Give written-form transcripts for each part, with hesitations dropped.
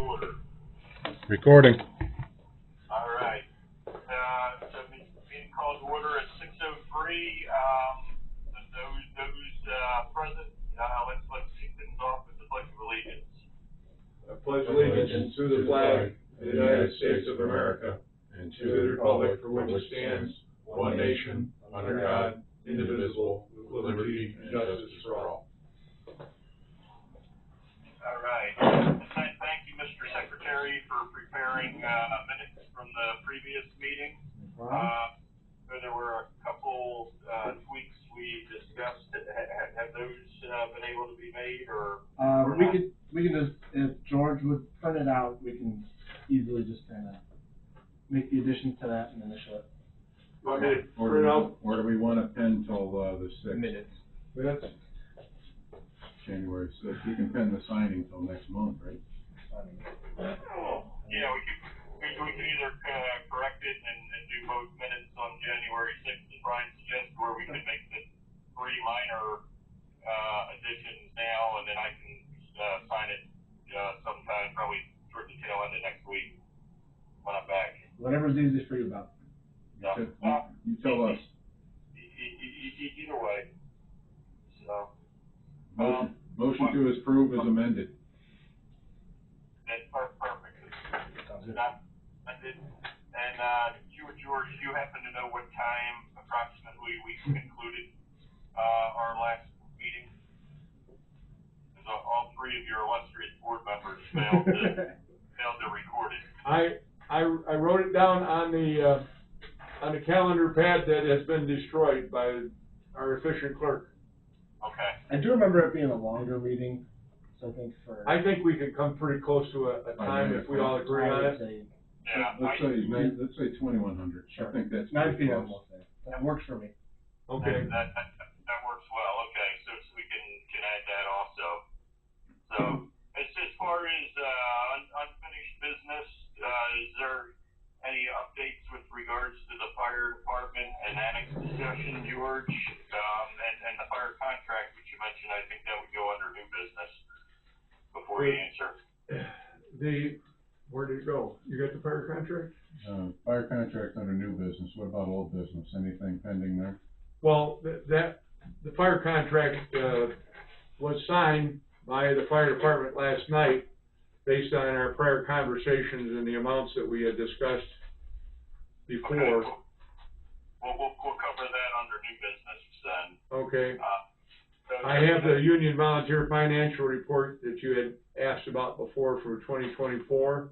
Order. Recording. All right. So being called to order at 6:03. Those present, let's kick things off with the Pledge of Allegiance. I pledge allegiance to the flag of the United States of America and to the republic for which it stands, one nation, under God, indivisible, with liberty and justice for all. All right. Thank you, Mr. Secretary, for preparing minutes from the previous meeting. There were a couple tweaks we discussed. Have those been able to be made, or we can just, if George would print it out, we can easily just kind of make the additions to that and initial it. Okay. Print out. Or do we want to pen till the 6th? Minutes. January 6th. We can pen the signing till next month, right? Yeah, we can either correct it and do both minutes on January 6th, as Brian suggested, or we could make the 3 minor additions now, and then I can sign it sometime, probably toward the tail end of next week when I'm back. Whatever's easiest for you, Bob. You tell us. Either way. So. Motion to approve is amended. That's perfect. And George, do you happen to know what time approximately we concluded our last meeting? Because all 3 of your illustrious board members failed to record it. I wrote it down on the calendar pad that has been destroyed by our efficient clerk. Okay. I do remember it being a longer meeting, so I think we can come pretty close to a time if we all agree on it. Yeah. Let's say 2100. Sure. I think that's 9 p.m. That works for me. Okay. That works well. Okay, so we can add that also. So as far as unfinished business, is there any updates with regards to the fire department and annex discussion, George, and the fire contract, which you mentioned? I think that would go under new business before you answer. Where did it go? You got the fire contract? Fire contract under new business. What about old business? Anything pending there? Well, the fire contract was signed by the fire department last night based on our prior conversations and the amounts that we had discussed before. Okay. We'll cover that under new business then. Okay. I have the union volunteer financial report that you had asked about before for 2024.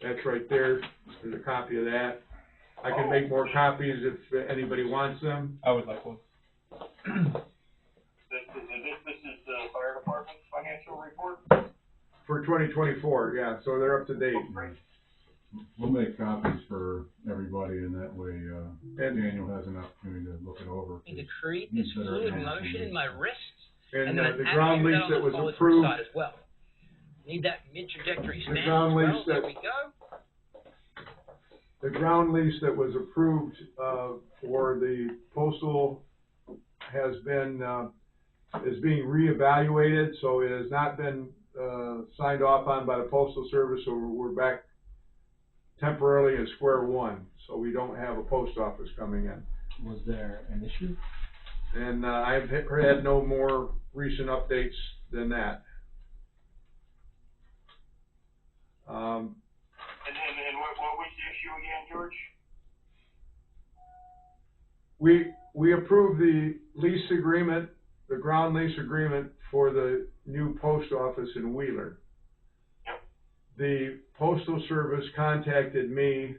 That's right there. There's a copy of that. I can make more copies if anybody wants them. I would like one. This is the fire department's financial report? For 2024, yeah, so they're up to date. We'll make copies for everybody, and that way Daniel has an opportunity to look it over. To create this fluid motion in my wrists, And then the ground lease that was approved. As well. Need that mid-trajectory span. The ground lease there we go. The ground lease that was approved for the postal has been is being reevaluated, so it has not been signed off on by the Postal Service, so we're back temporarily at square one, so we don't have a post office coming in. Was there an issue? And I've had no more recent updates than that. And what was the issue again, George? We approved the lease agreement, the ground lease agreement for the new post office in Wheeler. Yep. The Postal Service contacted me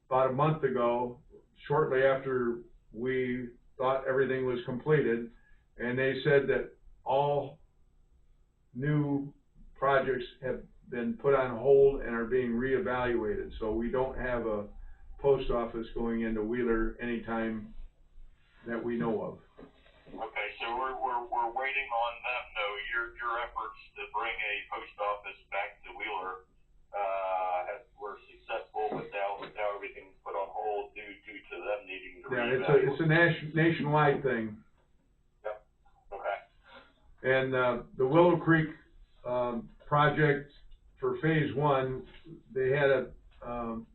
about a month ago, shortly after we thought everything was completed, and they said that all new projects have been put on hold and are being reevaluated. So we don't have a post office going into Wheeler anytime that we know of. Okay, so we're waiting on them though. Your efforts to bring a post office back to Wheeler were successful, but now everything's put on hold due to them needing to reevaluate. It's a nationwide thing. Yep. Okay. And the Willow Creek project for phase one, they had a,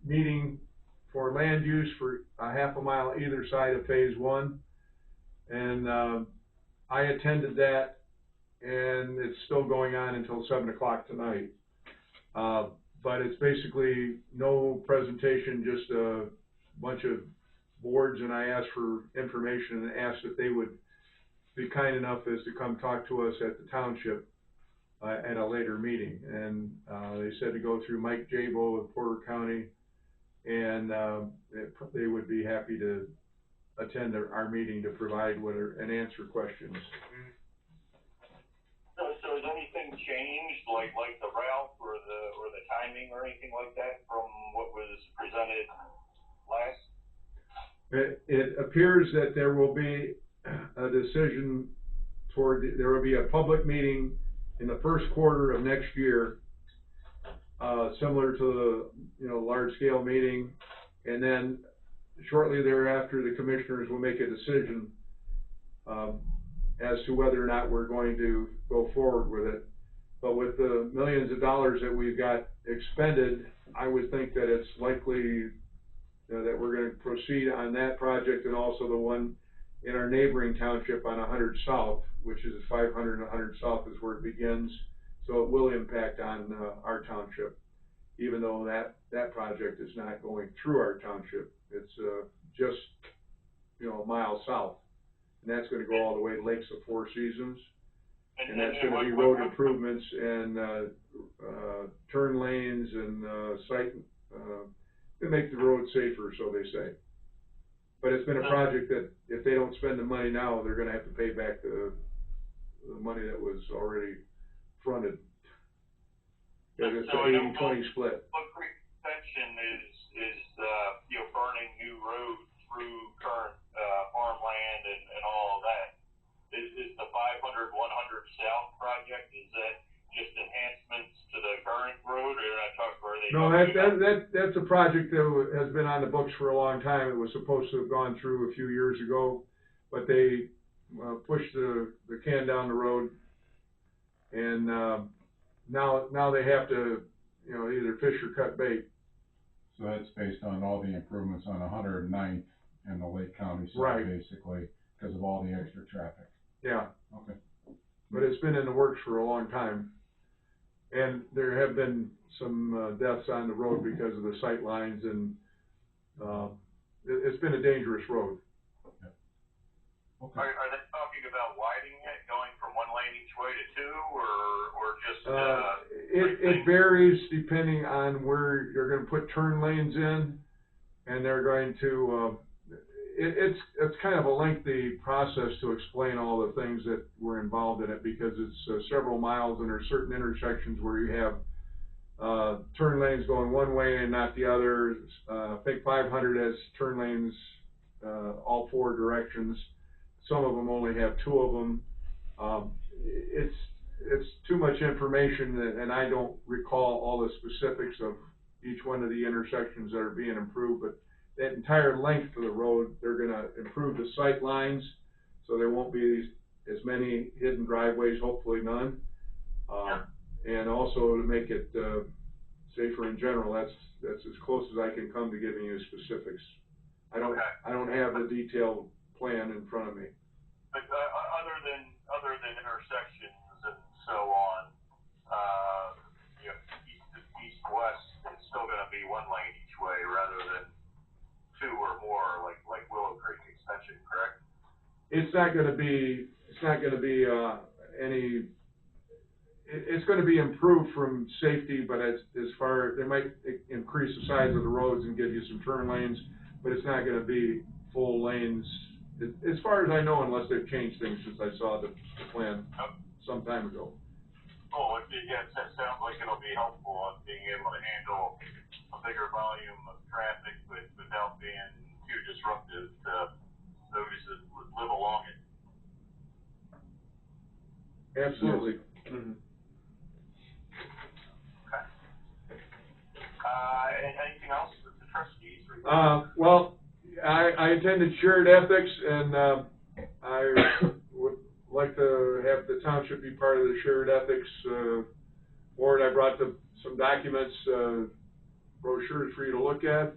meeting for land use for a half a mile either side of phase one. And, I attended that, and it's still going on until 7 o'clock tonight. But it's basically no presentation, just a bunch of boards, and I asked for information and asked if they would be kind enough as to come talk to us at the township at a later meeting. And they said to go through Mike Jabo of Porter County, and they would be happy to attend our meeting to provide and answer questions. So has anything changed, like the route or the timing or anything like that from what was presented last? It appears that there will be a decision there will be a public meeting in the first quarter of next year, similar to the, large scale meeting. And then shortly thereafter, the commissioners will make a decision, as to whether or not we're going to go forward with it. But with the millions of dollars that we've got expended, I would think that it's likely that we're going to proceed on that project, and also the one in our neighboring township on 100 South, which is 500 and 100 South is where it begins. So it will impact on our township, even though that project is not going through our township. It's just a mile south, and that's going to go all the way to Lakes of Four Seasons, and that's going to be road improvements and turn lanes and to make the road safer, so they say. But it's been a project that if they don't spend the money now, they're going to have to pay back the money that was already fronted. Because it's an 80-20 split. Oak Creek Extension is burning new road through current farmland and all of that. Is the 500, 100 South project, is that just enhancements to the current road, or No, that's a project that has been on the books for a long time. It was supposed to have gone through a few years ago, but they pushed the can down the road, and now they have to either fish or cut bait. So that's based on all the improvements on 109th and the Lake County side, right, basically, because of all the extra traffic. Yeah. Okay. But it's been in the works for a long time. And there have been some deaths on the road because of the sight lines, and it's been a dangerous road. Yeah. Okay. Are they talking about widening it, going from one lane each way to two, or just? It varies depending on where you're going to put turn lanes in, and they're going to. It's kind of a lengthy process to explain all the things that were involved in it, because it's several miles, and there are certain intersections where you have turn lanes going one way and not the other. I think 500 has turn lanes all four directions. Some of them only have two of them. It's too much information, and I don't recall all the specifics of each one of the intersections that are being improved, but that entire length of the road, they're going to improve the sight lines, so there won't be as many hidden driveways, hopefully none. And also to make it safer in general. That's as close as I can come to giving you specifics. I don't have the detailed plan in front of me. But other than intersections and so on, east west, it's still going to be one lane each way rather than two or more, like Willow Creek Extension, correct? It's not going to be any. It's going to be improved from safety, but as far, they might increase the size of the roads and give you some turn lanes, but it's not going to be full lanes, as far as I know, unless they've changed things since I saw the plan some time ago. Oh, it sounds like it'll be helpful in being able to handle a bigger volume of traffic, but without being too disruptive to those that live along it. Absolutely. Yes. Mm-hmm. Okay. Anything else with the trustees? Well, I attended shared ethics, and I would like to have the township be part of the shared ethics board, I brought some documents, brochures for you to look at.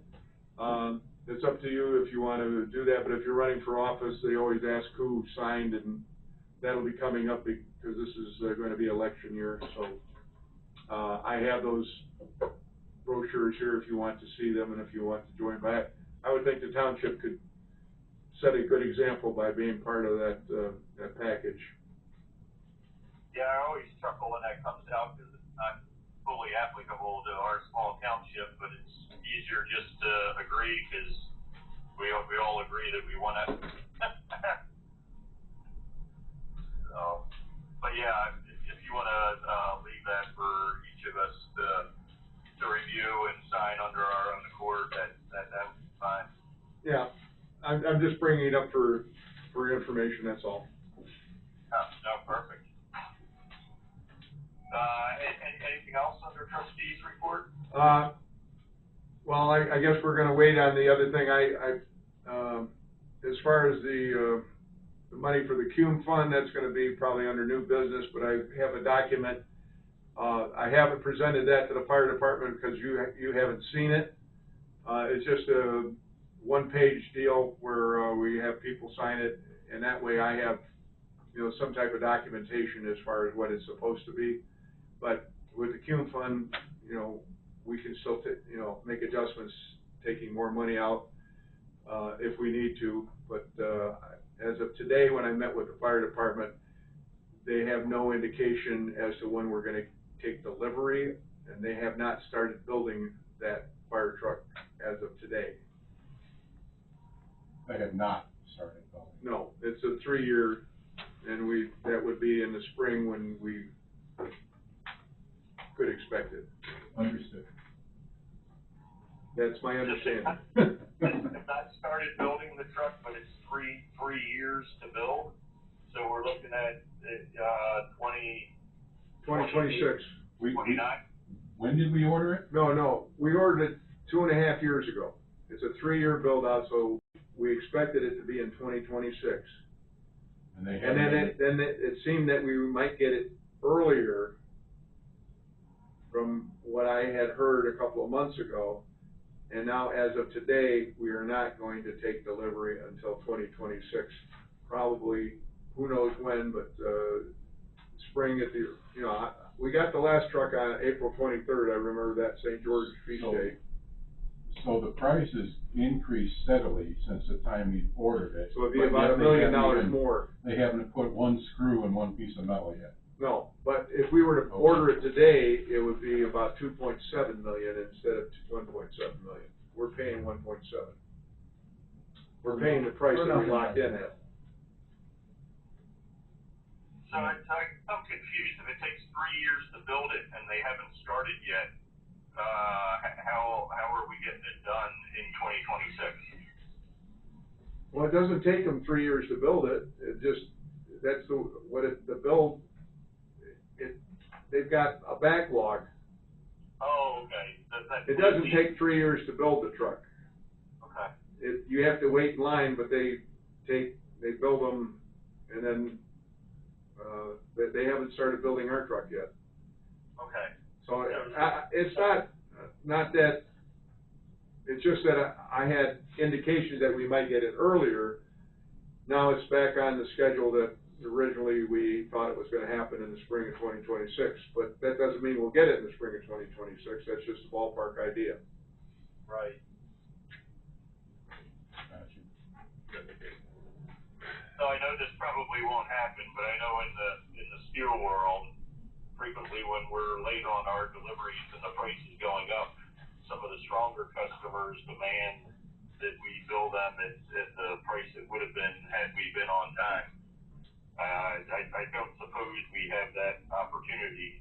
It's up to you if you want to do that, but if you're running for office, they always ask who signed, and that'll be coming up because this is going to be election year, so. I have those brochures here if you want to see them and if you want to join. But I would think the township could set a good example by being part of that, that package. Yeah, I always chuckle when that comes out because it's not fully applicable to our small township, but it's easier just to agree because we all agree that we want it. So, but yeah, if you want to leave that for each of us to review and sign under our own accord, that would be fine. Yeah, I'm just bringing it up for information, that's all. No, perfect. Anything else under trustees report? Well, I guess we're gonna wait on the other thing. As far as the money for the CUME fund, that's gonna be probably under new business, but I have a document. I haven't presented that to the fire department because you haven't seen it. It's just a one-page deal where we have people sign it, and that way I have, some type of documentation as far as what it's supposed to be. But with the CUME fund, we can still, make adjustments, taking more money out if we need to. But as of today, when I met with the fire department, they have no indication as to when we're going to take delivery, and they have not started building that fire truck as of today. They have not started building. No, it's a 3-year, and that would be in the spring when we could expect it. Understood. That's my understanding. Have not started building the truck, but it's three years to build. So we're looking at 2026. 29. When did we order it? No, we ordered it 2.5 years ago. It's a 3-year build out, so we expected it to be in 2026. And they And then it seemed that we might get it earlier from what I had heard a couple of months ago. And now, as of today, we are not going to take delivery until 2026. Probably, who knows when, but spring at the, we got the last truck on April 23rd. I remember that St. George feast day. So the price has increased steadily since the time we ordered it. So it'd be about $1 million more. They haven't put one screw in one piece of metal yet. No, but if we were to order it today, it would be about 2.7 million instead of 1.7 million. We're paying 1.7. We're paying the price that we locked in at. So I'm confused. If it takes 3 years to build it and they haven't started yet, how are we getting it done in 2026? Well, it doesn't take them 3 years to build it. It just, that's the build. They've got a backlog. Oh, okay. It doesn't take 3 years to build the truck. Okay. You have to wait in line, but they build them, and then they haven't started building our truck yet. Okay. So it's not that. It's just that I had indications that we might get it earlier. Now it's back on the schedule that originally we thought it was going to happen in the spring of 2026, but that doesn't mean we'll get it in the spring of 2026. That's just a ballpark idea. Right. Gotcha. So I know this probably won't happen, but I know in the steel world, frequently when we're late on our deliveries and the price is going up, some of the stronger customers demand that we bill them at the price it would have been had we been on time. I don't suppose we have that opportunity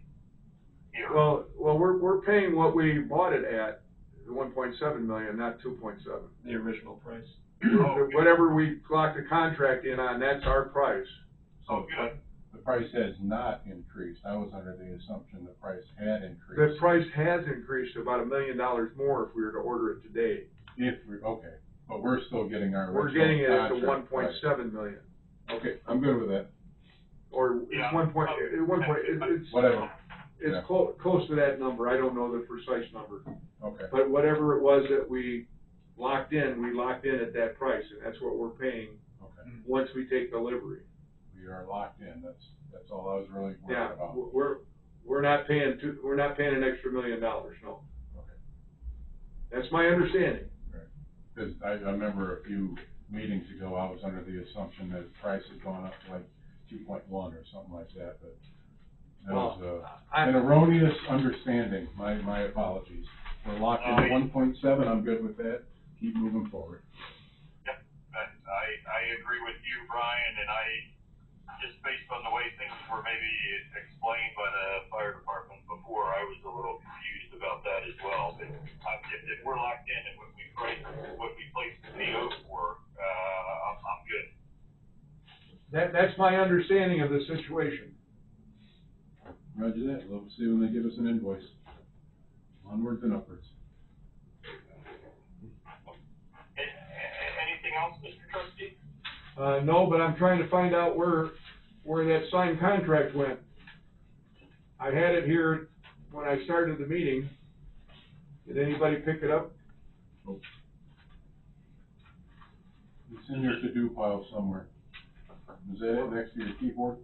here. Well, we're paying what we bought it at, 1.7 million, not 2.7. The original price. Whatever we locked the contract in on, that's our price. Oh, good. The price has not increased. I was under the assumption the price had increased. The price has increased to about $1 million more if we were to order it today. Okay, but we're still getting our We're original getting it at the contract price. 1.7 million. Okay, I'm good with that. Or Yeah. it's 1 point, it's Whatever. It's Yeah. close to that number, I don't know the precise number. Okay, But whatever it was that we locked in at that price, and that's what we're paying okay. once we take delivery. We are locked in, that's all I was really worried Yeah, about. we're not paying an extra $1 million, no. Okay. That's my understanding. Because I remember a few meetings ago, I was under the assumption that price had gone up to like 2.1 or something like that, but that was an erroneous understanding, my apologies. We're locked in at 1.7, I'm good with that, keep moving forward. Yep, I agree with you, Brian, and just based on the way things were maybe explained by the fire department before, I was a little confused about that as well. But if we're locked in and what we placed the PO for, I'm good. That's my understanding of the situation. Roger that, we'll see when they give us an invoice. Onwards and upwards. Anything else, Mr. Trustee? No, but I'm trying to find out where that signed contract went. I had it here when I started the meeting. Did anybody pick it up? Nope. It's in your to-do pile somewhere. Is that it, next to your keyboard?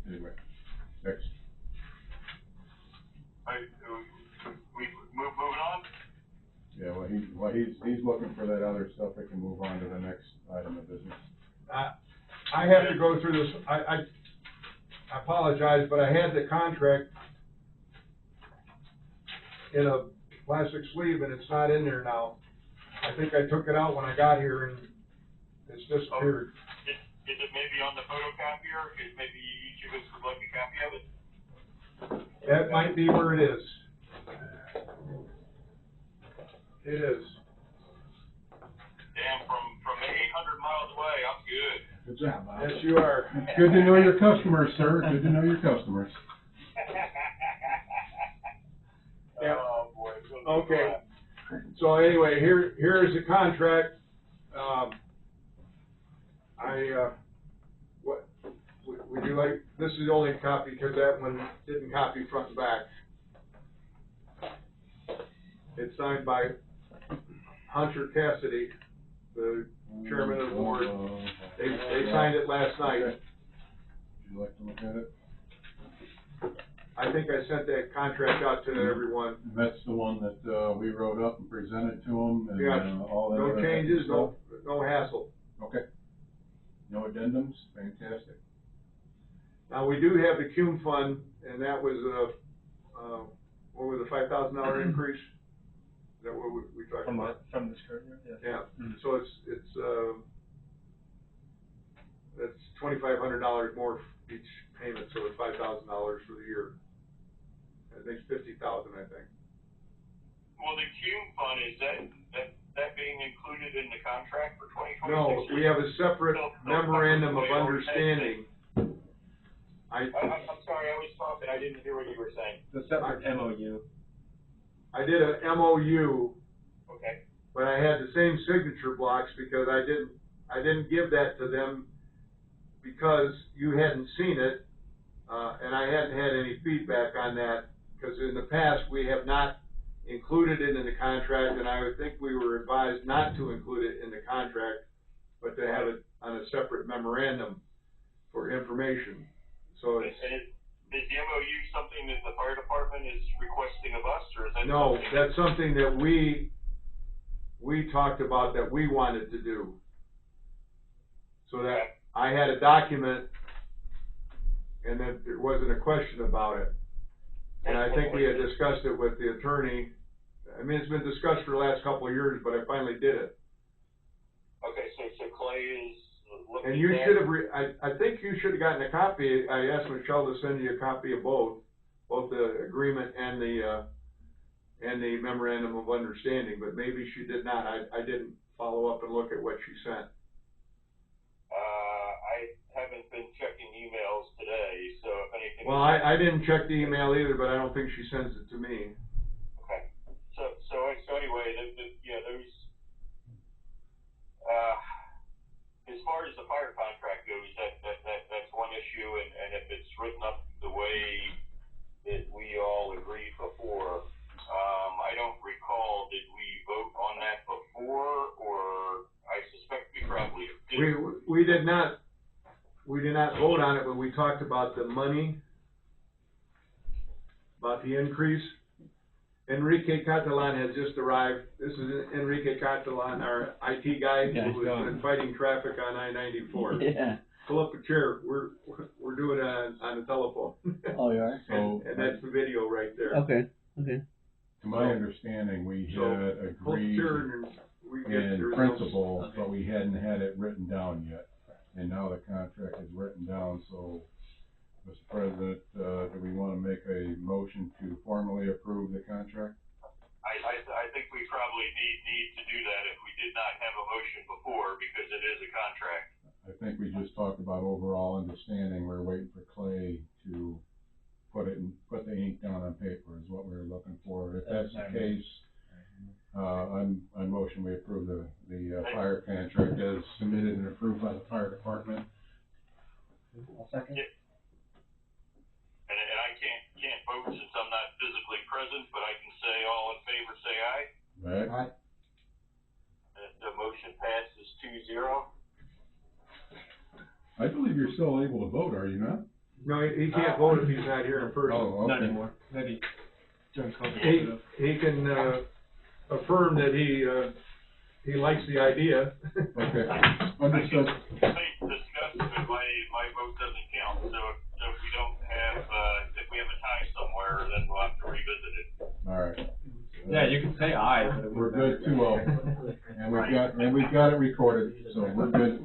Anyway, next. Moving on? Yeah, well, he's looking for that other stuff that can move on to the next item of business. I have to go through this, I apologize, but I had the contract in a plastic sleeve and it's not in there now. I think I took it out when I got here and it's disappeared. Is it maybe on the photocopier? Because maybe each of us would like a copy of it? That might be where it is. It is. Damn, from 800 miles away, I'm good. Good job, Bob. Yes, you are. It's good to know your customers, sir, good to know your customers. Yeah. Oh, boy. Okay. So anyway, here is the contract. What would you like? This is the only copy because that one didn't copy front and back. It's signed by Hunter Cassidy, the chairman of the board. They signed it last night. Would you like to look at it? I think I sent that contract out to everyone. And that's the one that, we wrote up and presented to them and, Yeah. all that. No other changes, stuff? no hassle. Okay. No addendums, fantastic. Now, we do have the CUME fund, and that was, what was the $5,000 increase? Is that what we talked about? From this current year, yes. Yeah, Mhm. so it's $2,500 more for each payment, so it's $5,000 for the year. That makes $50,000, I think. Well, the CUME fund, is that being included in the contract for 2026? No, we have a separate memorandum of understanding. I'm sorry, I was talking, I didn't hear what you were saying. The separate MOU. I did an MOU, Okay. but I had the same signature blocks because I didn't give that to them because you hadn't seen it, and I hadn't had any feedback on that, because in the past, we have not included it in the contract, and I would think we were advised not to include it in the contract, but to have it on a separate memorandum for information. So it's, Is the MOU something that the fire department is requesting of us, or is that? no, that's something that we talked about that we wanted to do. So that I had a document and that there wasn't a question about it. And I think we had discussed it with the attorney. I mean, it's been discussed for the last couple of years, but I finally did it. Okay, so Clay is looking at that. And you should have, I think you should have gotten a copy. I asked Michelle to send you a copy of both the agreement and the memorandum of understanding, but maybe she did not. I didn't follow up and look at what she sent. I haven't been checking emails today, so if anything. Well, I didn't check the email either, but I don't think she sends it to me. Okay. so anyway, there's, as far as the fire contract goes, that's one issue, and if it's written up the way that we all agreed before, I don't recall, did we vote on that before, or I suspect we probably did. We did not vote on it, but we talked about the money, about the increase. Enrique Catalan has just arrived. This is Enrique Catalan, our IT guy, who has been fighting traffic on I-94. Yeah. Pull up a chair. We're doing it on the telephone. Oh, you are? So, and that's the video right there. Okay, okay. to my understanding, we had agreed in principle, but we hadn't had it written down yet. And now the contract is written down, so, Mr. President, do we want to make a motion to formally approve the contract? I think we probably need to do that if we did not have a motion before, because it is a contract. I think we just talked about overall understanding. We're waiting for Clay to put the ink down on paper is what we were looking for. If that's the case, I motion we approve the fire contract as submitted and approved by the fire department. I'll second. Yeah. And I can't vote since I'm not physically present, but I can say all in favor, say aye. Right? Aye. And the motion passes 2-0. I believe you're still able to vote, are you not? No, he can't vote if he's not here in person. Oh, okay. Not anymore. Maybe during COVID. He can affirm that he likes the idea. Okay, I understood. can discuss, but my vote doesn't count. So if we don't have, if we have a tie somewhere, then we'll have to revisit it. All right. Yeah, you can say aye, but We're good, 2-0. And we've got it recorded, so we're good.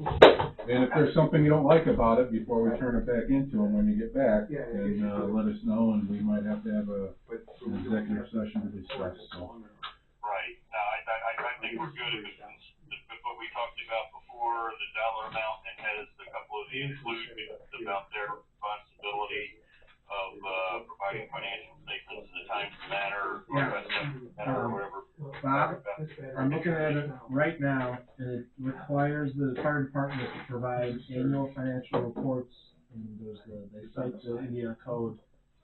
And if there's something you don't like about it, before we turn it back into them when you get back, then let us know, and we might have to have an executive session to discuss, so. Right. No, I think we're good if it's what we talked about before, the dollar amount, and has a couple of the inclusions about their responsibility of providing financial statements in a timely manner, or whatever. Bob, I'm looking at it right now, and it requires the fire department to provide annual financial reports, and they cite the Indiana code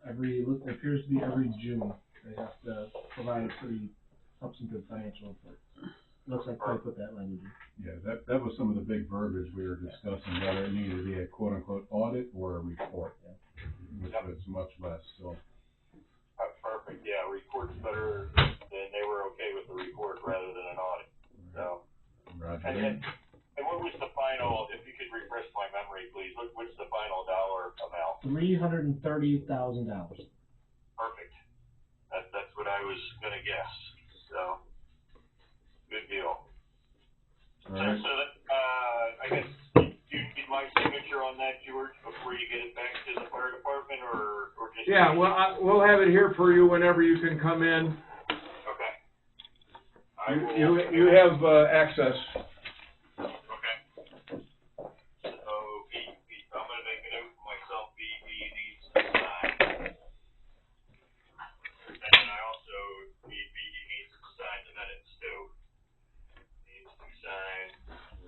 it appears to be every June. They have to provide a pretty substantive financial report. Looks like they put that language in. Yeah, that was some of the big verbiage we were discussing, whether it needed to be a quote-unquote audit or a report, which was much less, so. Perfect, yeah, report's better than they were okay with the report rather than an audit, so. Roger. And what was the final, if you could refresh my memory, please, what's the final dollar amount? $330,000. Perfect. That's what I was gonna guess, so, good deal. All right. So that, I guess, you need my signature on that, George, before you get it back to the fire department, or just? Yeah, well, we'll have it here for you whenever you can come in. Okay. You have access. Okay. So, I'm gonna make a note for myself, BB needs to sign. And then I also, BB needs to sign the minutes too. Needs to sign.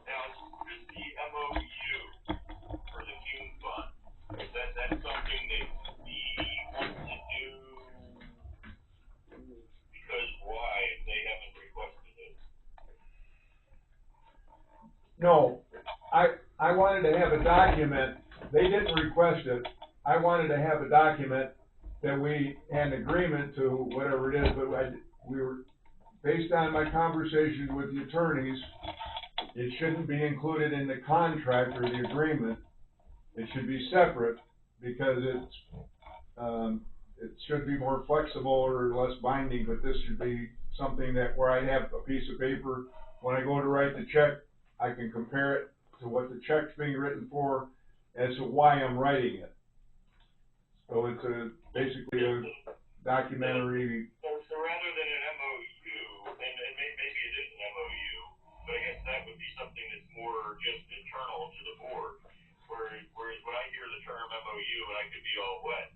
Now, is the MOU for the Cume Fund, is that's something that we want to do? Because why, if they haven't requested it? No, I wanted to have a document. They didn't request it. I wanted to have a document that we had an agreement to whatever it is, but we were, based on my conversation with the attorneys, it shouldn't be included in the contract or the agreement. It should be separate because it should be more flexible or less binding, but this should be something that where I have a piece of paper, when I go to write the check, I can compare it to what the check's being written for as to why I'm writing it. So it's basically a documentary. So rather than an MOU, and maybe it is an MOU, but I guess that would be something that's more just internal to the board. Whereas when I hear the term MOU, and I could be all wet,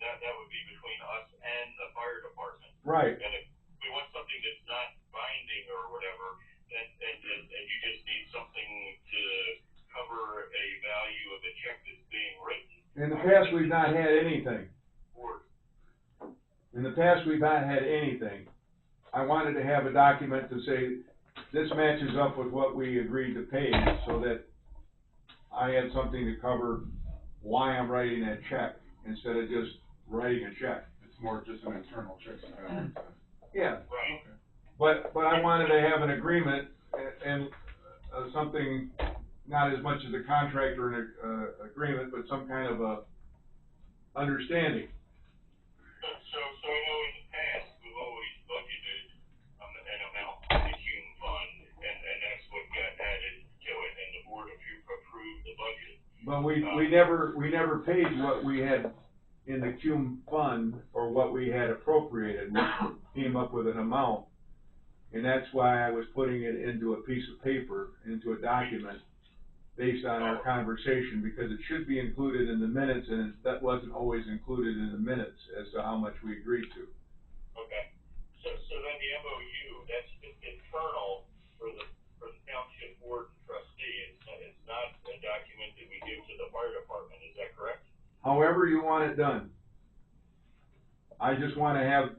that would be between us and the fire department. Right. And if we want something that's not past, we've not had anything. Board. In the past, we've not had anything. I wanted to have a document to say, this matches up with what we agreed to pay, so that I had something to cover why I'm writing that check, instead of just writing a check. It's more just an internal check and balance. Yeah, Right. but I wanted to have an agreement and something, not as much as a contract or an, agreement, but some kind of a understanding. So I know in the past, we've always budgeted, an amount for the Hume Fund, and that's what got added to it, and the board approved the budget. But we never paid what we had in the Cume Fund, or what we had appropriated. We came up with an amount, and that's why I was putting it into a piece of paper, into a document, based on our conversation, because it should be included in the minutes, and that wasn't always included in the minutes as to how much we agreed to. Okay, so then the MOU, that's just internal for the township board and trustee, it's not a document that we give to the fire department, is that correct? However you want it done. I just wanna have,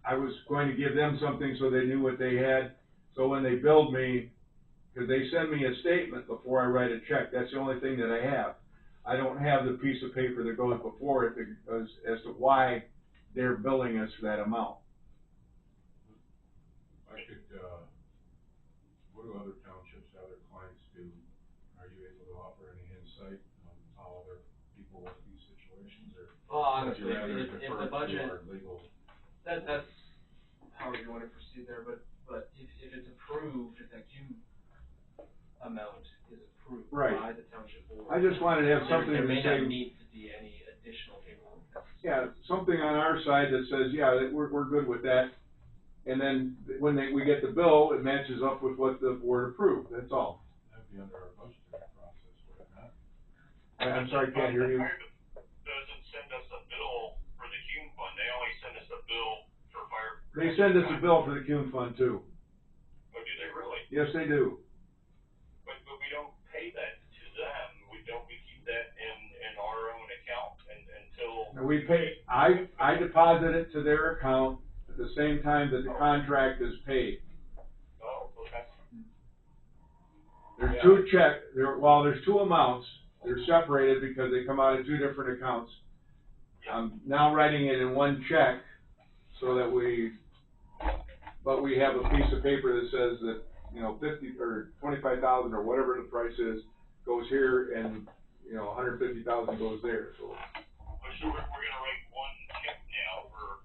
I was going to give them something so they knew what they had, so when they billed me, because they send me a statement before I write a check, that's the only thing that I have. I don't have the piece of paper that goes before it, because, as to why they're billing us for that amount. I could, what do other townships, other clients do? Are you able to offer any insight on how other people work these situations, or? Well, honestly, would you rather if defer the budget, to our legal? that's however you wanna proceed there, but if it's approved, if that Q amount is approved Right. by the township board. I just wanted to have something There to may not say, need to be any additional paperwork. yeah, something on our side that says, yeah, that we're good with that. And then when we get the bill, it matches up with what the board approved, that's all. That'd be under our budgeting process, would it not? I'm sorry, can't hear you. The fire doesn't send us a bill for the Hume Fund, they only send us a bill for fire. They send us a bill for the Cume Fund too. Oh, do they really? Yes, they do. But we don't pay that to them, we keep that in our own account until. And we pay, I deposit it to their account at the same time that the contract is paid. Oh, okay. There's two there's two amounts, they're separated because they come out of two different accounts. I'm now writing it in one check, so that we have a piece of paper that says that, 50 or 25,000 or whatever the price is, goes here, and, 150,000 goes there, so. So we're gonna write one check now for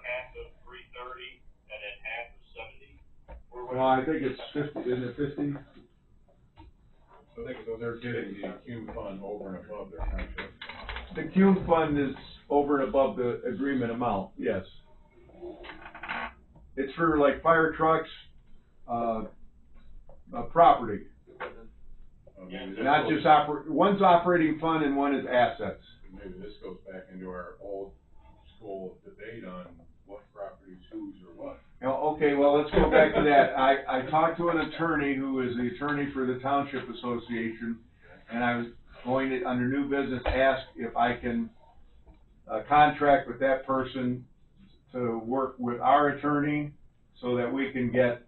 half of 330 and then half of 70? Well, I think it's 50, isn't it 50? So they're getting the Hume Fund over and above their contract. The Cume Fund is over and above the agreement amount, yes. It's for like fire trucks, property, not just one's operating fund and one is assets. Maybe this goes back into our old school debate on what properties, whose or what. Okay, well, let's go back to that. I talked to an attorney who is the attorney for the Township Association, and I was going to, under new business, ask if I can, contract with that person to work with our attorney so that we can get,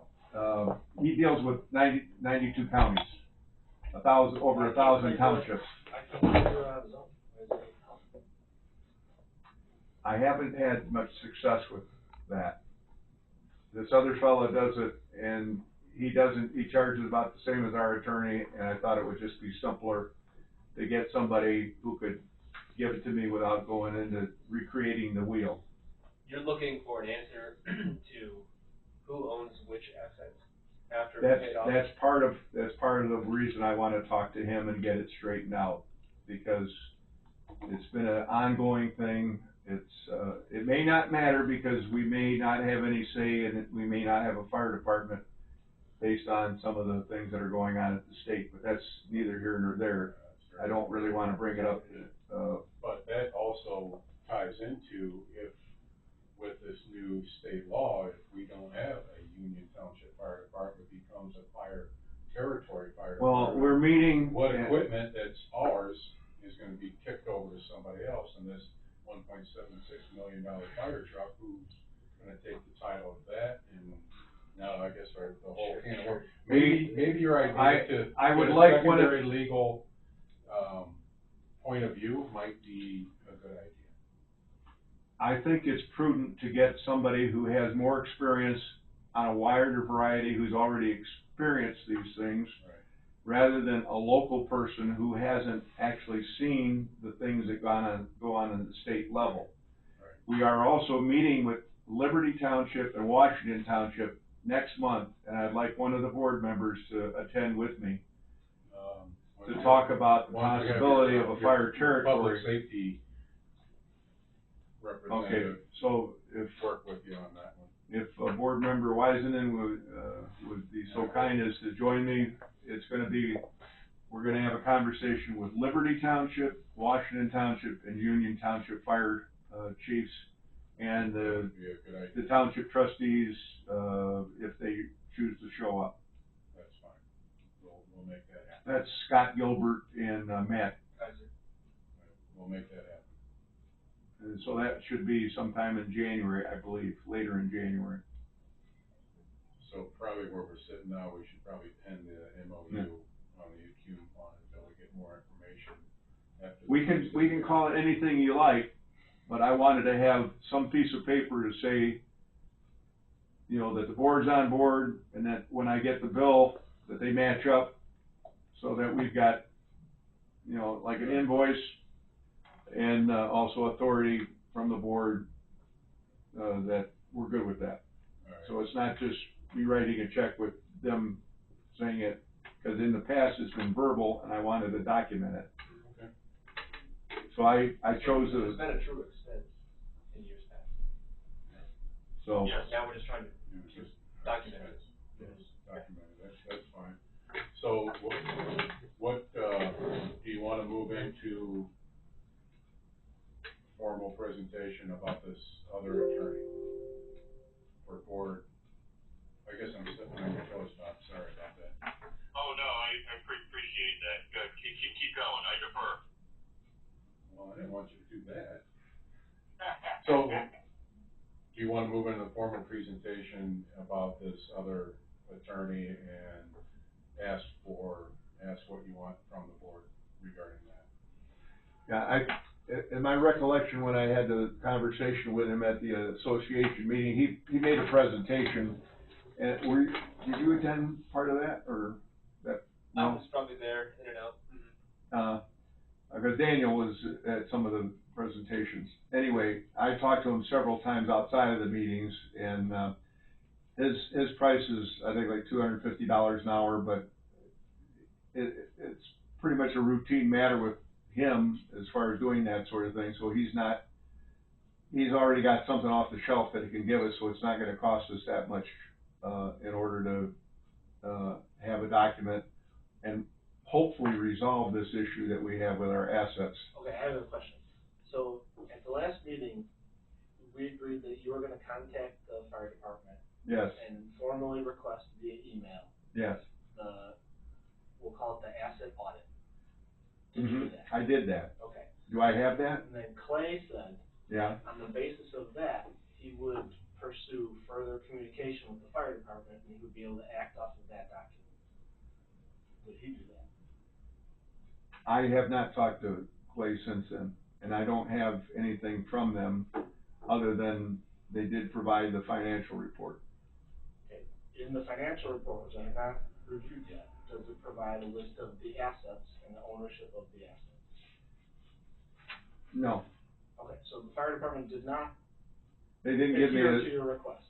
he deals with 92 counties, over 1,000 townships. I haven't had much success with that. This other fella does it, and he charges about the same as our attorney, and I thought it would just be simpler to get somebody who could give it to me without going into recreating the wheel. You're looking for an answer to who owns which assets after it's paid off? That's part of the reason I wanna talk to him and get it straightened out, because it's been an ongoing thing. It may not matter because we may not have any say in it, we may not have a fire department based on some of the things that are going on at the state, but that's neither here nor there. I don't really wanna bring it up. But that also ties into if, with this new state law, if we don't have a Union Township Fire Department, it becomes a fire territory fire department. Well, we're meeting. What equipment that's ours is gonna gonna be kicked over to somebody else, and this $1.76 million fire truck, who's gonna take the title of that, and now I guess the whole can of worms. Maybe your idea I would get a like one of- secondary legal, point of view might be a good idea. I think it's prudent to get somebody who has more experience on a wider variety, who's already experienced these things, Right. rather than a local person who hasn't actually seen the things that go on in the state level. Right. We are also meeting with Liberty Township and Washington Township next month, and I'd like one of the board members to attend with me to talk about the possibility of a fire territory. Public safety Okay, representative. so if Work with you on that one. If Board Member Wiseman would be so kind as to join me, we're gonna have a conversation with Liberty Township, Washington Township, and Union Township Fire, chiefs, and That'd be a good idea. the township trustees, if they choose to show up. That's fine. We'll make that happen. That's Scott Gilbert and, Matt, We'll make that happen. and so that should be sometime in January, I believe, later in January. So probably where we're sitting now, we should probably pen the MOU on the acute one until we get more information. We can call it anything you like, but I wanted to have some piece of paper to say, you know, that the board's on board, and that when I get the bill, that they match up, so that we've got, you know, like an invoice, and, also authority from the board, that we're good with that. All right. So it's not just me writing a check with them saying it, because in the past it's been verbal, and I wanted to document it. Okay. So I chose It's a, been a true expense in years past. so. Yes, now we're just trying to It's just document it. Yes, documented, that's fine. So what, do you wanna move into formal presentation about this other attorney for board? I guess I'm stepping on your toes, Bob, sorry about that. Oh, no, I appreciate that. Good. Keep going, I defer. Well, I didn't want you to do that. So, do you wanna move into the formal presentation about this other attorney and ask what you want from the board regarding that? Yeah, in my recollection, when I had the conversation with him at the association meeting, he made a presentation, and did you attend part of that, or that? I was probably there, in and out. Because Daniel was at some of the presentations. Anyway, I talked to him several times outside of the meetings, and, his price is, I think, like $250 an hour, but it's pretty much a routine matter with him as far as doing that sort of thing, so he's already got something off the shelf that he can give us, so it's not gonna cost us that much, in order to, have a document and hopefully resolve this issue that we have with our assets. Okay, I have a question. So, at the last meeting, we agreed that you were gonna contact the fire department Yes, and formally request via email yes. We'll call it the asset audit. Did you do that? I did that. Okay. Do I have that? And then Clay said, Yeah. on the basis of that, he would pursue further communication with the fire department, and he would be able to act off of that document. Did he do that? I have not talked to Clay since then, and I don't have anything from them other than they did provide the financial report. Okay. In the financial report, which I have not reviewed yet, does it provide a list of the assets and the ownership of the assets? No, Okay, so the fire department did not they didn't give me adhere to your request.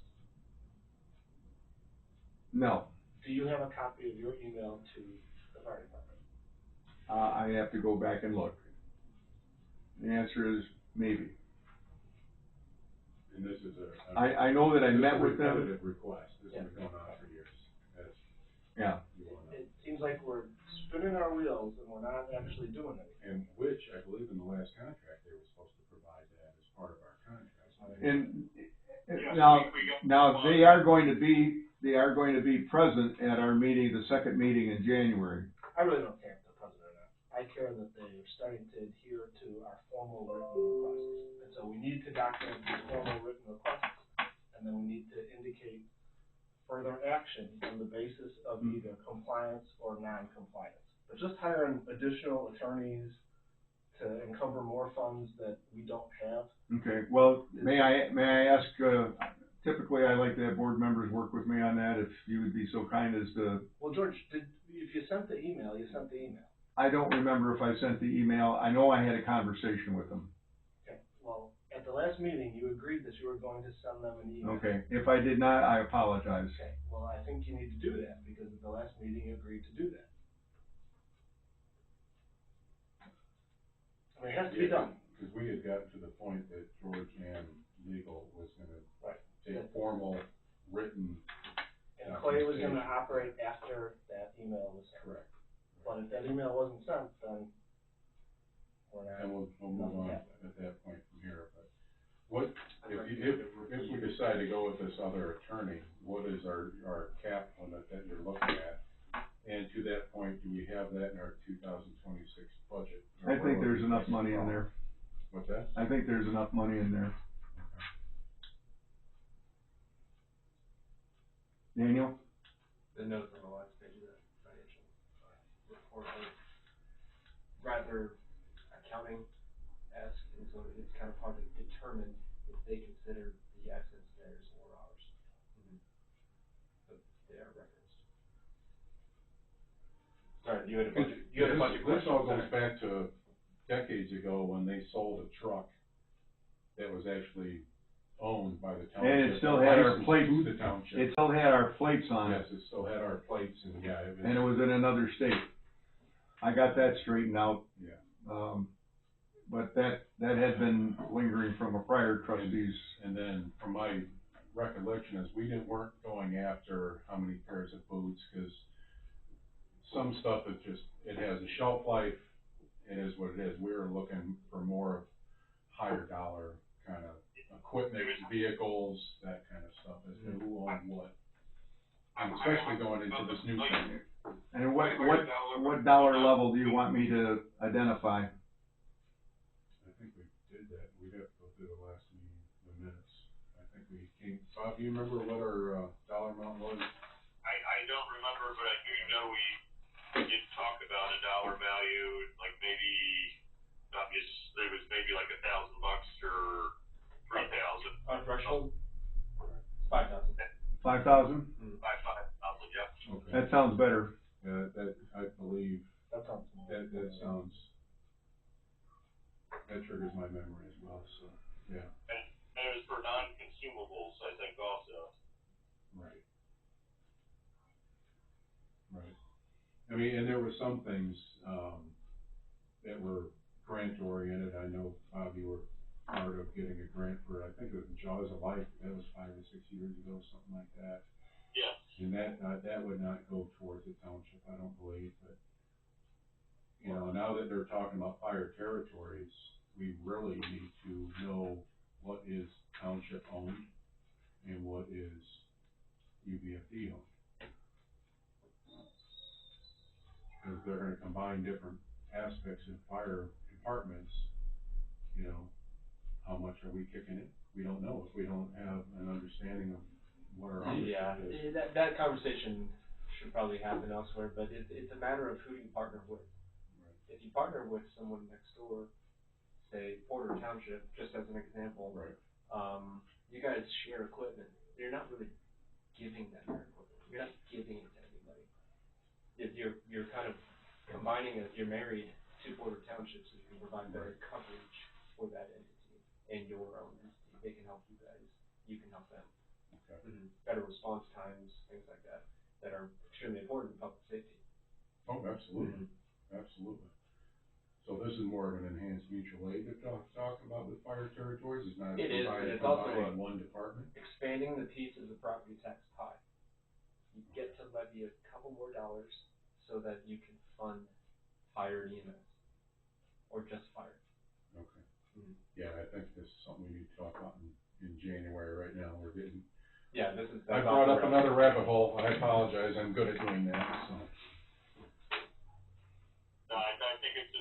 no. Do you have a copy of your email to the fire department? I have to go back and look. The answer is maybe. And this is I know that I met with them. repetitive request, this has been going on for years. That's, Yeah. you wanna, It seems like we're spinning our wheels and we're not actually doing it. and which, I believe in the last contract, they were supposed to provide that as part of our contract. And Yes, now they are going to be present at our meeting, the second meeting in January. I really don't care if they're present or not. I care that they're starting to adhere to our formal written requests. And so we need to document these formal written requests, and then we need to indicate further action on the basis of either compliance or non-compliance. But just hiring additional attorneys to encumber more funds that we don't have. Okay, well, may I ask, typically I like to have board members work with me on that, if you would be so kind as to. Well, George, if you sent the email, you sent the email. I don't remember if I sent the email. I know I had a conversation with them. Okay, well, at the last meeting, you agreed that you were going to send them an email. Okay, if I did not, I apologize. Okay, well, I think you need to do that, because at the last meeting, you agreed to do that. I mean, it has to be done. Because we had gotten to the point that George and legal was gonna Right. take formal written. And Clay was gonna operate after that email was sent. Correct. But if that email wasn't sent, then we're not. And we'll move on at that point from here, but what, if we decide to go with this other attorney, what is our cap limit that you're looking at? And to that point, do we have that in our 2026 budget? I think there's enough money in there. What's that? I think there's enough money in there. Daniel? The note on the last page of the financial report was rather accounting-esque, and so it's kind of hard to determine if they consider the assets theirs or ours. But they are referenced. Sorry, you had a bunch of questions. This all goes back to decades ago when they sold a truck that was actually owned by the township. And it still had our licensed plates. to the township. It still had our plates on it. Yes, it still had our plates, and yeah, it was. And it was in another state. I got that straightened out. Yeah. But that had been lingering from a prior trustees. And then from my recollection is we weren't going after how many pairs of boots, cause some stuff is just, it has a shelf life, it is what it is. We were looking for more of higher dollar kind of equipment, vehicles, that kind of stuff, as to who owned what. And especially going into this new thing. And what dollar level do you want me to identify? I think we did that. We'd have to go through the last meeting, the minutes. I think we came, Bob, do you remember what our, dollar amount was? I don't remember, but I do know we did talk about a dollar value, like maybe, it was maybe like $1,000 or 3,000. Our threshold? 5,000. 5,000? 5,000, yeah. Okay. That sounds better. Yeah, that, I believe, That sounds. that sounds, that triggers my memory as well, so, yeah. And it was for non-consumables, I think also. Right. Right. I mean, and there were some things, that were grant oriented. I know, Bob, you were part of getting a grant for, I think it was Jaws of Life, that was 5 or 6 years ago, something like that. Yeah. And that would not go towards the township, I don't believe, but, you know, now that they're talking about fire territories, we really need to know what is township owned and what is UBFD owned. Because they're gonna combine different aspects of fire departments, you know, how much are we kicking in? We don't know if we don't have an understanding of what our ownership is. That conversation should probably happen elsewhere, but it's a matter of who you partner with. Right. If you partner with someone next door, say Porter Township, just as an example. Right. You guys share equipment. You're not really giving them your equipment. You're not giving it to anybody. If you're kind of combining it, you're married to Porter Township, so you can provide better coverage for that entity and your own entity. They can help you guys. You can help them. Okay. Better response times, things like that are extremely important in public safety. Oh, absolutely, absolutely. So this is more of an enhanced mutual aid to talk about with fire territories, it's not It is, but it's combining also one department? expanding the piece of the property tax pie. You get to levy a couple more dollars so that you can fund fire and EMS, or just fire. Okay. Yeah, I think this is something we need to talk about in January right now, we're getting. Yeah, I brought up another rabbit hole, I apologize, I'm good at doing that, so. No, I think it's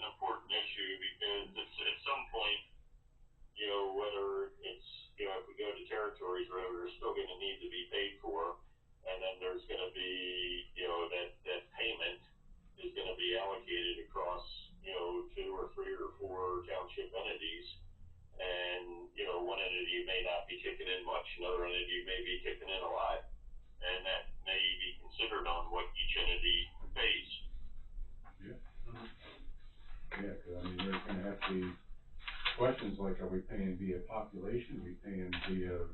are we paying via population, are we paying via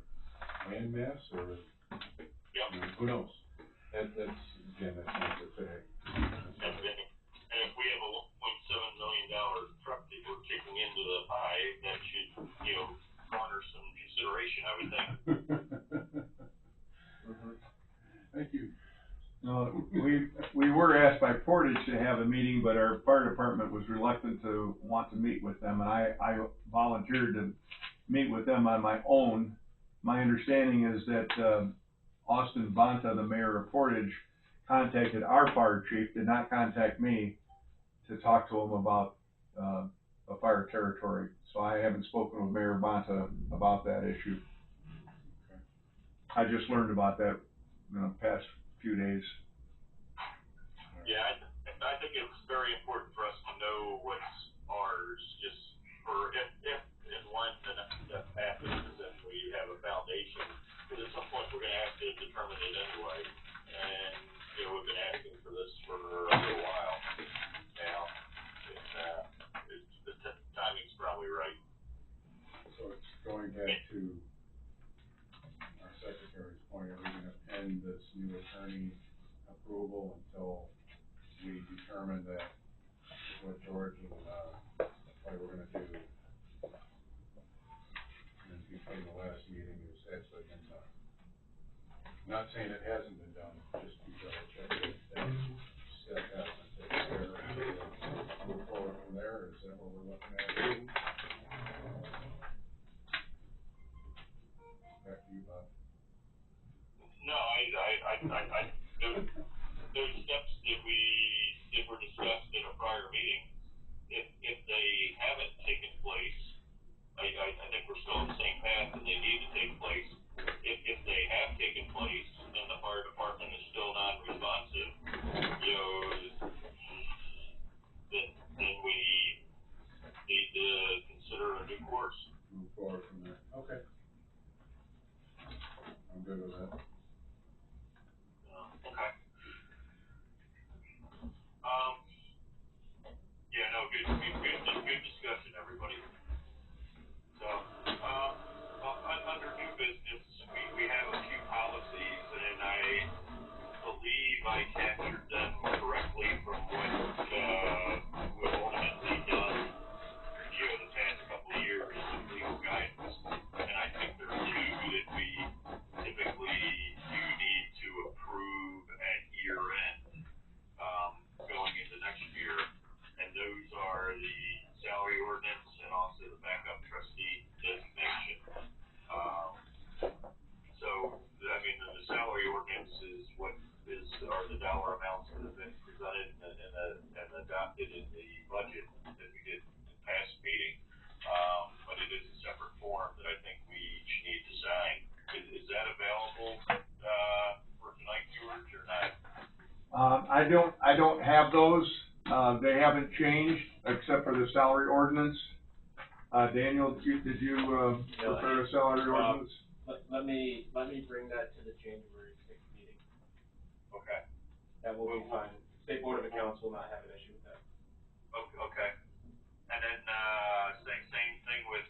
land mass, or, Yep. Who knows? That's, again, that's not for today. And if we have a $1.7 million truck that we're kicking into the pie, that should, garner some consideration, I would think. Thank you. No, we were asked by Portage to have a meeting, but our fire department was reluctant to want to meet with them, and I volunteered to meet with them on my own. My understanding is that, Austin Bonta, the mayor of Portage, contacted our fire chief, did not contact me to talk to him about, a fire territory. So I haven't spoken with Mayor Bonta about that issue. Okay. I just learned about that in the past few days. Yeah, I think it's very important for us to know what's ours, just for if and when that happens, and we have a foundation. Because at some point, we're gonna have to determine it anyway. And, we've been asking for this for a little while now. The timing's probably right. So it's going back to our secretary's point, are we gonna end this new attorney approval until we determine that what George and, what we're gonna do? And between the last meeting is actually been done. Not saying it hasn't been done, just to double check it, that step hasn't been taken care of, and move forward from there, is that what we're looking at? Back to you, Bob. No, those steps that were discussed in a prior meeting, if they haven't taken place, I think we're still on the same path and they need to take place. If they have taken place and the fire department is still non-responsive, then we need to consider a new course. Move forward from there. Okay. I'm good with that. Okay. Yeah, no, good discussion, everybody. So, under new business, we have a few policies, and I believe I captured them correctly from what we've ultimately done, the past couple of years with legal guidance. And I think there are two that we typically do need to approve at year end, going into next year. And those are the salary ordinance and also the backup trustee designation. So, I mean, the salary ordinance is are the dollar amounts that have been presented and adopted in the budget that we did in past meeting. But it is a separate form that I think we each need to sign. Is that available, for tonight, George, or not? I don't have those. They haven't changed except for the salary ordinance. Daniel, did you prepare a salary ordinance? Let me bring that to the January 6th meeting. Okay. That will be fine. State Board of Accounts will not have an issue with that. Okay. And then, same thing with,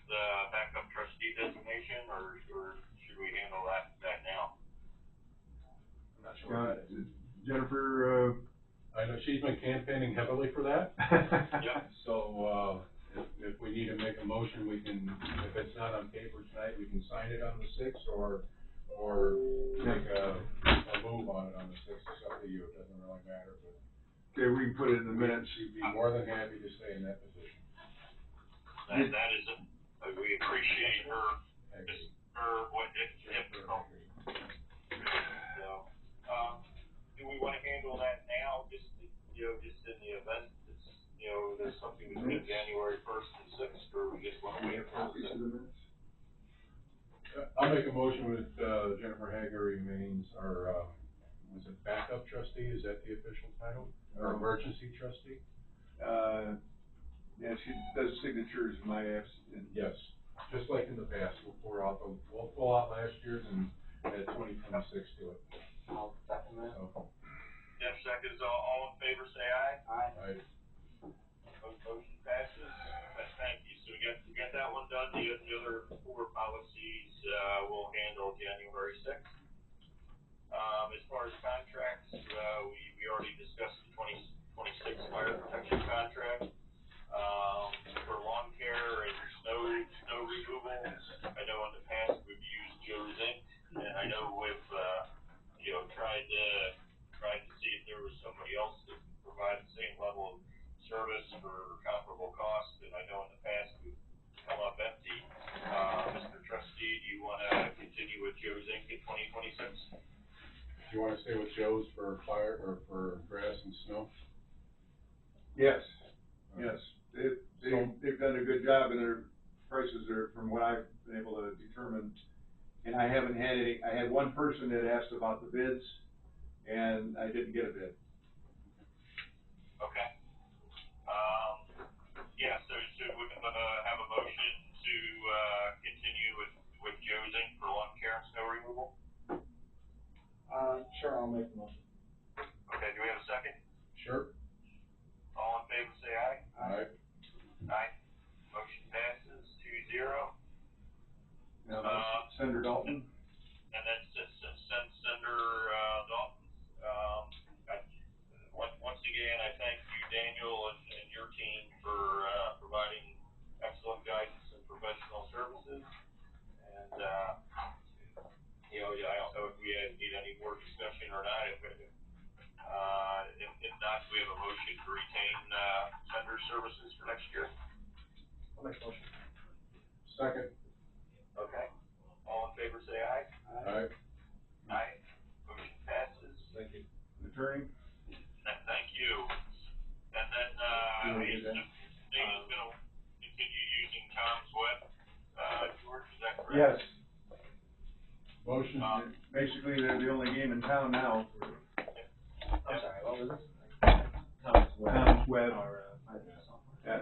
backup trustee designation, or should we handle that now? I'm not sure. Jennifer, I know she's been campaigning heavily for that. Yep. So, if we need to make a motion, we can, if it's not on paper tonight, we can sign it on the 6th, or make a move on it on the 6th. It's up to you, it doesn't really matter, but. okay, we can put it in the minutes. She'd be more than happy to stay in that position. That is, we appreciate her what if difficult. So, do we wanna handle that now, just in the event it's, there's something between January 1st and 6th, or we just wanna wait until the 6th? I'll make a motion with, Jennifer Hager remains our, was it backup trustee, is that the official title? Or emergency trustee? Yeah, she does signatures in my absence. Yes, just like in the past, we'll pull out last year's and add 2026 to it. I'll second that. So, Jeff seconds, all in favor, say aye. Aye. Aye. Motion passes. Thank you, so we got that one done. The other 4 policies, we'll handle January 6th. As far as contracts, we already discussed the 2026 fire protection contract. For lawn care and snow removal, I know in the past we've used Joe's Inc. And I know we've, tried to see if there was somebody else that could provide the same level of service for comparable cost. And I know in the past we've come up empty. Mr. Trustee, do you want to continue with Joe's Inc. in 2026? Do you want to stay with Joe's for fire or for grass and snow? Yes, yes. They've done a good job, and their prices are, from what I've been able to determine, and I haven't had any. I had one person that asked about the bids, and I didn't get a bid. Okay. Yeah, so we're gonna have a motion to, continue with Joe's Inc. for lawn care and snow removal. Sure, I'll make the motion. Okay, do we have a second? Sure. All in favor, say aye. Aye. Aye. Motion passes 2-0. Now, Senator Dalton. And that's just Senator, Dalton. Once again, I thank you, Daniel, and your team for, providing excellent guidance and professional services. And, I don't know if we need any more discussion or not. If not, we have a motion to retain, Senator services for next year. I'll make the motion. Second. Okay. All in favor, say aye. Aye. Aye. Motion passes. Thank you. Attorney. Thank you. And then, David's gonna continue using Tom's Web. George, is that correct? Yes. Motion. Basically, they're the only game in town now. I'm sorry, what was this? Tom's Web. Our,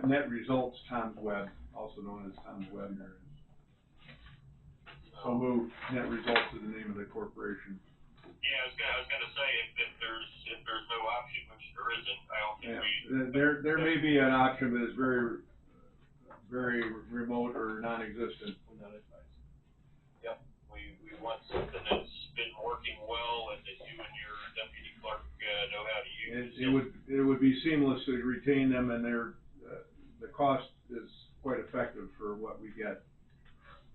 Net Results Tom's Web, also known as Tom's Web. So move. Net Results is the name of the corporation. Yeah, I was gonna say, if there's no option, which there isn't, I don't think There may be an option, but it's very, very remote or non-existent. Yep, we want something that's been working well and that you and your deputy clerk, know how to use. It would be seamless to retain them, and the cost is quite effective for what we get.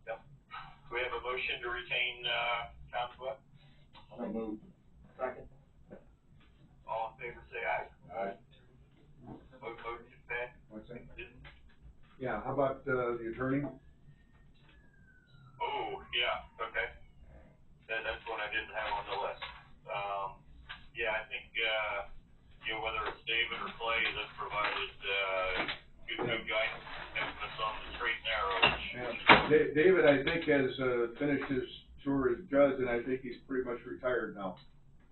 Yep. Do we have a motion to retain, Tom's Web? So moved. second. All in favor, say aye. Aye. Motion passed. What's that? Yeah, how about, the attorney? Oh, yeah, okay. That's one I didn't have on the list. Yeah, I think, whether it's David or Clay that's provided, good guidance, kept us on the straight and narrow, which David, I think, has, finished his tour as judge, and I think he's pretty much retired now.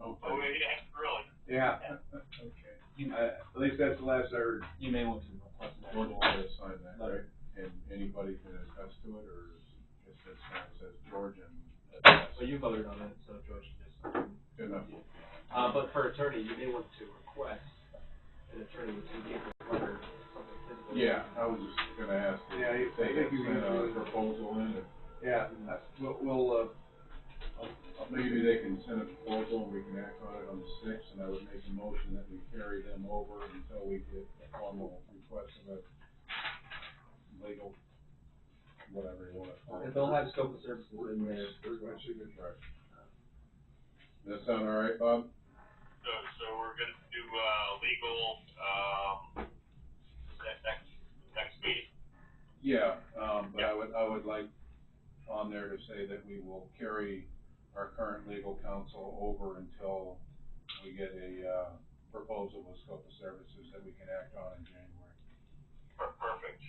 Oh, yeah, really? Yeah. Okay. At least that's the last I heard. You may want to request that. George will sign that, right? And anybody can attest to it, or just says George and. Well, you voted on it, so George can just. Good enough. But for attorney, you may want to request an attorney to give a letter, something physical. Yeah, I was just gonna ask. Yeah, I think you send can a proposal in, or Yeah, we'll maybe they can send a proposal and we can act on it on the 6th, and I would make a motion that we carry them over until we get a formal request of a legal, whatever you want to call it. And they'll have scope of services in there. Right. Does that sound all right, Bob? So we're gonna do, legal, next meeting. Yeah, but I would like on there to say that we will carry our current legal counsel over until we get a, proposal with scope of services that we can act on in January. Perfect.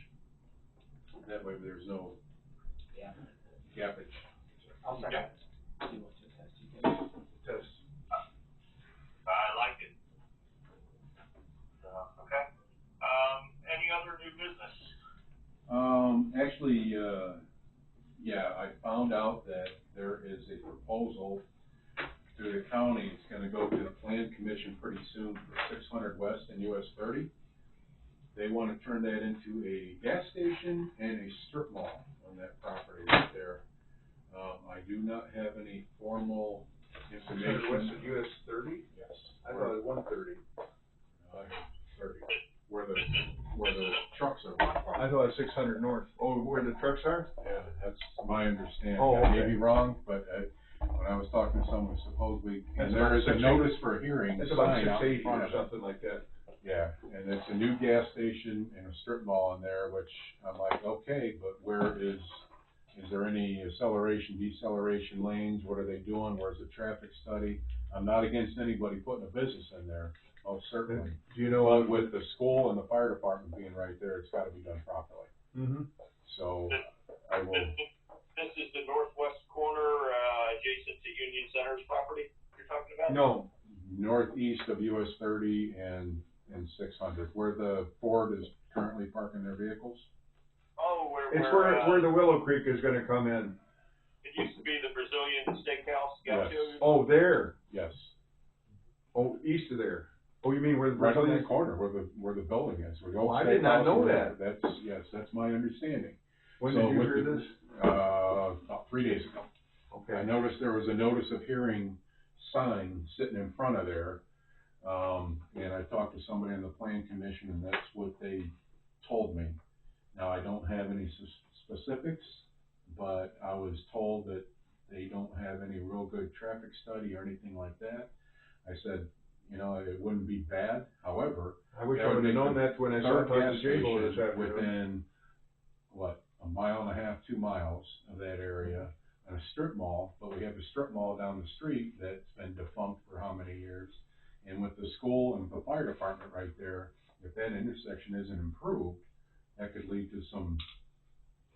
That way there's no gappage. I'll second. Yeah. Do you want to attest? Test. I like it. Okay. Any other new business? Actually, yeah, I found out that there is a proposal through the county. It's gonna go to the Plan Commission pretty soon for 600 West and US 30. they wanna turn that into a gas station and a strip mall on that property right there. I do not have any formal information. What's the US 30? Yes. I thought it was 130. 30, where the trucks are. I thought it was 600 north. Oh, where the trucks are? Yeah, that's my understanding. Oh, I may okay. be wrong, but when I was talking to someone, supposedly, That's and there about is a 680. notice for hearing It's about sign out in 680 front or of it. something like that. Yeah, and it's a new gas station and a strip mall in there, which I'm like, okay, but is there any acceleration, deceleration lanes? What are they doing? Where's the traffic study? I'm not against anybody putting a business in there, most certainly. Do you know? But with the school and the fire department being right there, it's gotta be done properly. Mm-hmm. So, I will, This is the northwest corner, adjacent to Union Center's property you're talking about? No, northeast of US 30 and 600, where the Ford is currently parking their vehicles. Oh, it's where the Willow Creek is gonna come in. it used to be the Brazilian Steakhouse, Gaucho. Yes. Oh, there. Yes. Oh, east of there. Oh, you mean where the Right on Brazilian? that corner where the building is. Where the old Oh, I did not steakhouse know is. that. That's my understanding. When So did you with hear the- this? About 3 days ago. I Okay. noticed there was a notice of hearing sign sitting in front of there. And I talked to somebody in the plan commission, and that's what they told me. Now, I don't have any specifics, but I was told that they don't have any real good traffic study or anything like that. I said, you know, it wouldn't be bad, however. I wish that I would would have make known the that when I third started talking gas to J-Bo this station afternoon. within, what, a mile and a half, 2 miles of that area, and a strip mall, but we have a strip mall down the street that's been defunct for how many years? And with the school and the fire department right there, if that intersection isn't improved, that could lead to some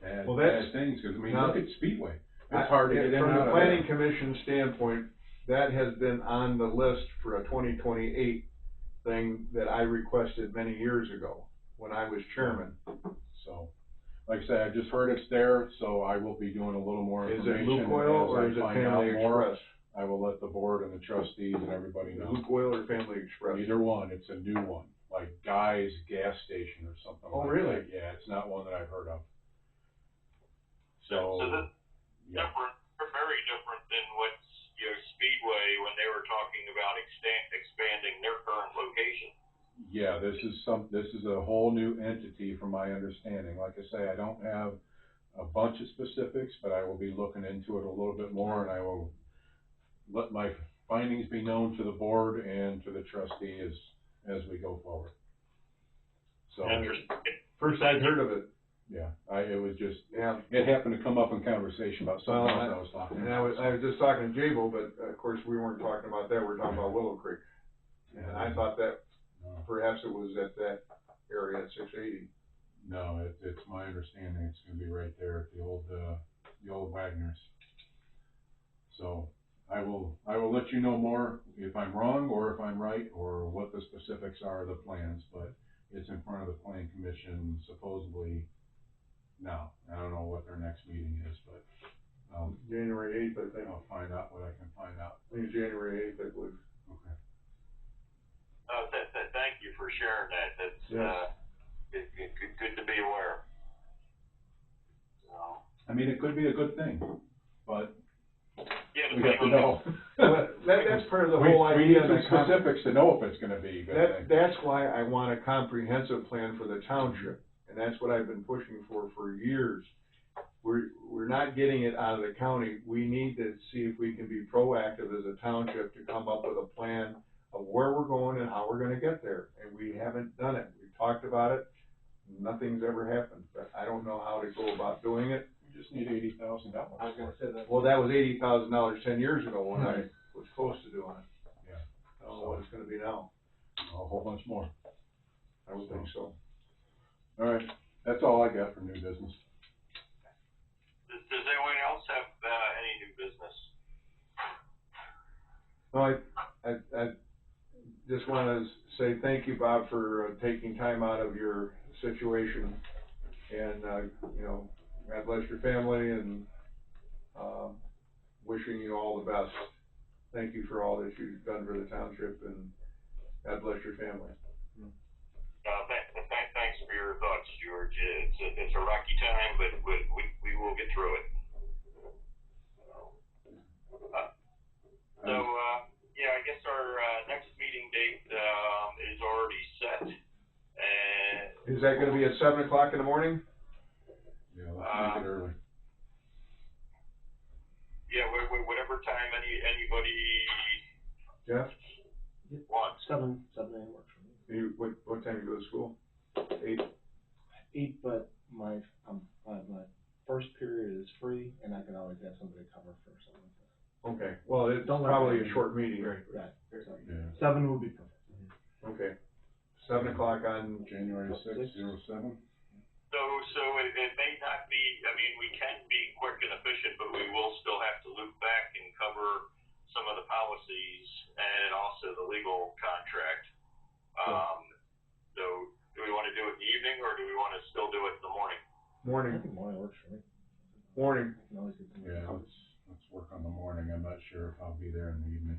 bad things, cause I mean, look at Speedway. It's hard to get in and From out the of planning there. commission standpoint, that has been on the list for a 2028 thing that I requested many years ago when I was chairman. So, like I said, I just heard it's there, so I will be doing a little more Is information. it Lukoil and or as is it I find out Family more, Express? I will let the board and the trustees and everybody know. Lukoil or Family Express? Either one, it's a new one, like Guy's Gas Station or something Oh, like really? that. Yeah, it's not one that I've heard of. So So, this yeah, different, very different than what's, Speedway, when they were talking about expanding their current location. yeah, this is a whole new entity from my understanding. Like I say, I don't have a bunch of specifics, but I will be looking into it a little bit more, and I will let my findings be known to the board and to the trustees as we go forward. So, First I'd heard of it. yeah, it was just, Yeah. it happened to come up in conversation about something Well, else I was talking And about. I was just talking to J-Bo, but of course we weren't talking about that, we were talking about Willow Creek. And I thought that No. perhaps it was at that area at 680. No, it's my understanding it's gonna be right there at the old Wagner's. So, I will let you know more if I'm wrong or if I'm right, or what the specifics are of the plans, but it's in front of the planning commission supposedly now. I don't know what their next meeting is, but, January 8th, I think. I'll find out what I can find out. I think it's January 8th, I believe. Okay. Thank you for sharing that. That's, Yes. good to be aware. So, I mean, it could be a good thing, but yeah, we have to know. Well, that's part of the whole We need idea. some of the specifics to know if it's gonna be a good thing. That's why I want a comprehensive plan for the township, and that's what I've been pushing for years. We're not getting it out of the county, we need to see if we can be proactive as a township to come up with a plan of where we're going and how we're gonna get there, and we haven't done it. We've talked about it, nothing's ever happened, but I don't know how to go about doing it. We just need $80,000. I was gonna say that. Well, that was $80,000 10 years ago when I was close to doing it. Yeah. I don't know what it's gonna be now, A whole bunch more. I don't think so. All right, that's all I got for new business. does anyone else have, any new business? No, I just wanna say thank you, Bob, for taking time out of your situation. And, you know, God bless your family and, wishing you all the best. Thank you for all that you've done for the township and God bless your family. Thanks your thoughts, George? It's a rocky time, but we will get through it. Yeah, I guess our next meeting date is already set. And Is that gonna be at 7 o'clock in the morning? Yeah, let's make it early. yeah, whatever time anybody Jeff? wants. 7 a.m. works for me. What time you go to school? 8? 8, but my first period is free, and I can always have somebody cover for something like that. Okay, well, it's Don't let probably me- a short meeting, right? Right, so Yeah. 7 would be perfect. Okay. 7 o'clock on, January 6th, 07? So it may not be, I mean, we can be quick and efficient, but we will still have to loop back and cover some of the policies and also the legal contract. So do we want to do it in the evening, or do we want to still do it in the morning? I morning, think morning works for me. morning. I can always get some. Yeah, let's work on the morning. I'm not sure if I'll be there in the evening.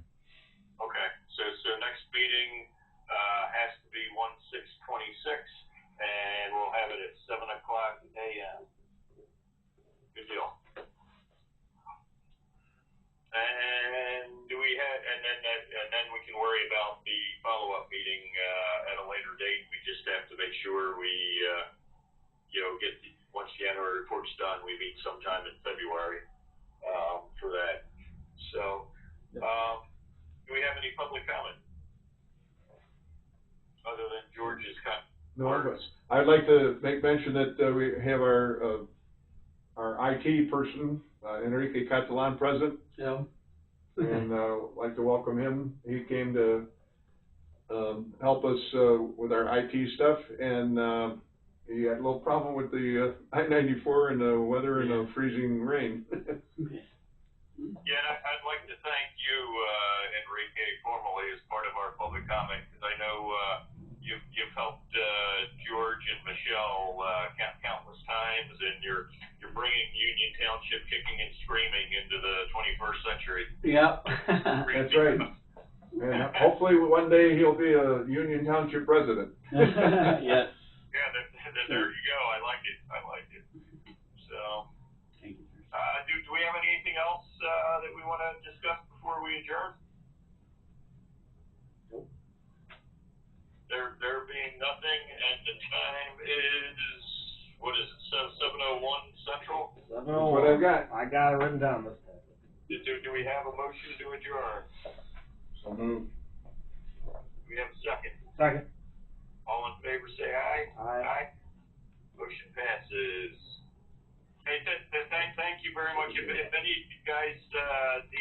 Okay, so next meeting, has to be 1/6/26, and we'll have it at 7 o'clock a.m. Good deal. And do we have, and then we can worry about the follow-up meeting, at a later date. We just have to make sure we, get, once the annual report's done, we meet sometime in February, for that. So, do we have any public comment? Other than George's comment? No, but I'd like to make mention that, we have our IT person, Enrique Catalan present, Yeah. and, like to welcome him. He came to, help us, with our IT stuff, and, he had a little problem with the, I-94 and the weather and the freezing rain. Yeah, and I'd like to thank you, Enrique, formally as part of our public comment, because I know, you've helped, George and Michelle, countless times, and you're bringing Union Township kicking and screaming into the 21st century. Yep. That's right. And hopefully one day he'll be a Union Township resident. Yes. Yeah, there you go. I like it. So, Thank you. do we have anything else, that we want to discuss before we adjourn? Nope. There being nothing, and the time is, what is it, 7:01 Central? 7:01. That's what I've got. I got it written down this time. Do we have a motion to adjourn? So moved. Do we have a second? Second. All in favor, say aye. Aye. Motion passes. Hey, thank you very much. If any of you guys, need